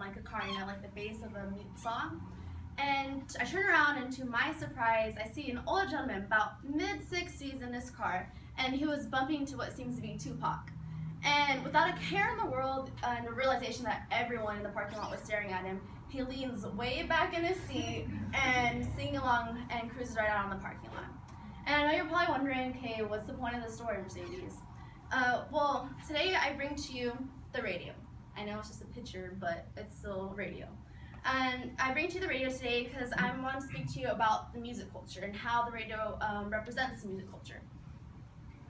like a car, like the bass of a song. And I turn around, and to my surprise, I see an older gentleman, about mid-60s, in this car, and he was bumping to what seems to be Tupac. And without a care in the world and the realization that everyone in the parking lot was staring at him, he leans way back in his seat and sings along and cruises right out on the parking lot. And I know you're probably wondering, okay, what's the point of the story, Mercedes? Well, today I bring to you the radio. I know it's just a picture, but it's still radio. And I bring to you the radio today because I want to speak to you about the music culture and how the radio represents the music culture.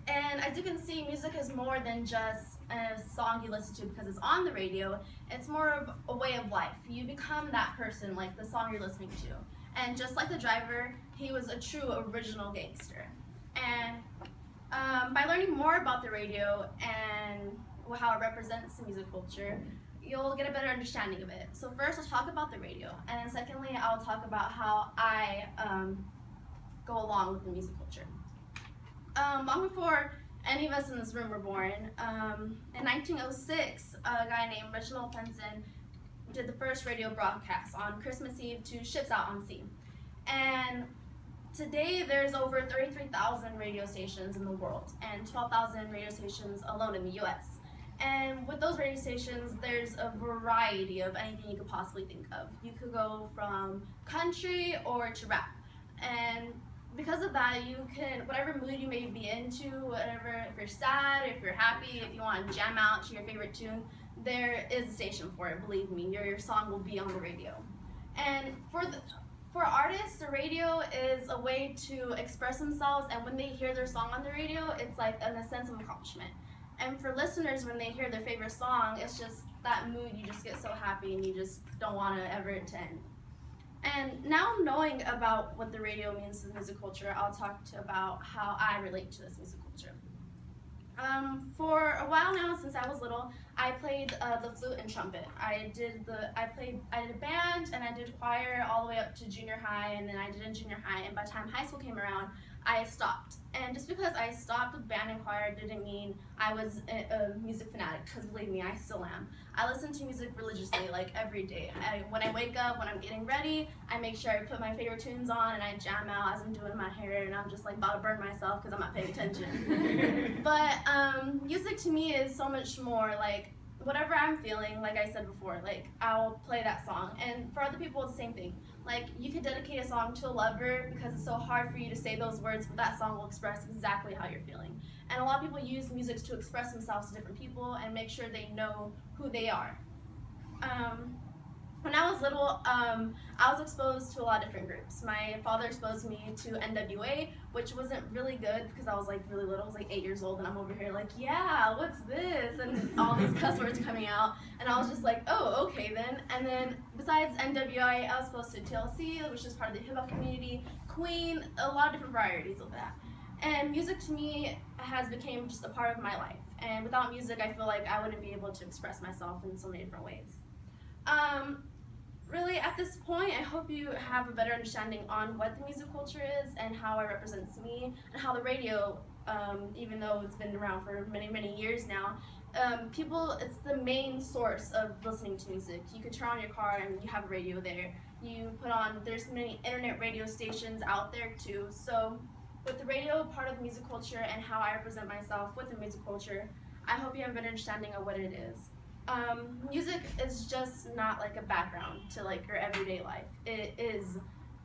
And as you can see, music is more than just a song you listen to because it's on the radio. It's more of a way of life. You become that person, like the song you're listening to. And just like the driver, he was a true original gangster. And by learning more about the radio and how it represents the music culture, you'll get a better understanding of it. So first, I'll talk about the radio, and then secondly, I'll talk about how I go along with the music culture. Long before any of us in this room were born, in 1906, a guy named Reginald Fenton did the first radio broadcast on Christmas Eve to ships out on sea. And today, there's over 33,000 radio stations in the world, and 12,000 radio stations alone in the US. And with those radio stations, there's a variety of anything you could possibly think of. You could go from country or to rap. And because of that, you can, whatever mood you may be into, whatever, if you're sad, if you're happy, if you want to jam out to your favorite tune, there is a station for it, believe me. Your song will be on the radio. And for artists, the radio is a way to express themselves, and when they hear their song on the radio, it's like a sense of accomplishment. And for listeners, when they hear their favorite song, it's just that mood, you just get so happy and you just don't want it ever to end. And now knowing about what the radio means to the music culture, I'll talk about how I relate to this music culture. For a while now, since I was little, I played the flute and trumpet. I did a band and I did choir all the way up to junior high, and then I did in junior high, and by the time high school came around, I stopped. And just because I stopped with band and choir didn't mean I was a music fanatic, because believe me, I still am. I listen to music religiously, like every day. When I wake up, when I'm getting ready, I make sure I put my favorite tunes on and I jam out as I'm doing my hair, and I'm just like about to burn myself because I'm not paying attention. But music to me is so much more like whatever I'm feeling, like I said before, like I'll play that song. And for other people, it's the same thing. Like you could dedicate a song to a lover because it's so hard for you to say those words, but that song will express exactly how you're feeling. And a lot of people use music to express themselves to different people and make sure they know who they are. When I was little, I was exposed to a lot of different groups. My father exposed me to NWA, which wasn't really good because I was like really little. I was like 8 years old, and I'm over here like, yeah, what's this? And all these cuss words coming out, and I was just like, oh, okay then. And then besides NWA, I was exposed to TLC, which is part of the hip hop community, Queen, a lot of different varieties of that. And music to me has become just a part of my life. And without music, I feel like I wouldn't be able to express myself in so many different ways. Really, at this point, I hope you have a better understanding on what the music culture is and how it represents me, and how the radio, even though it's been around for many, many years now, it's the main source of listening to music. You could turn on your car and you have a radio there. There's many internet radio stations out there too. So with the radio part of the music culture and how I represent myself with the music culture, I hope you have a better understanding of what it is. Music is just not like a background to like your everyday life. It is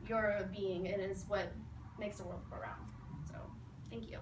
your being. It is what makes the world go around. So, thank you.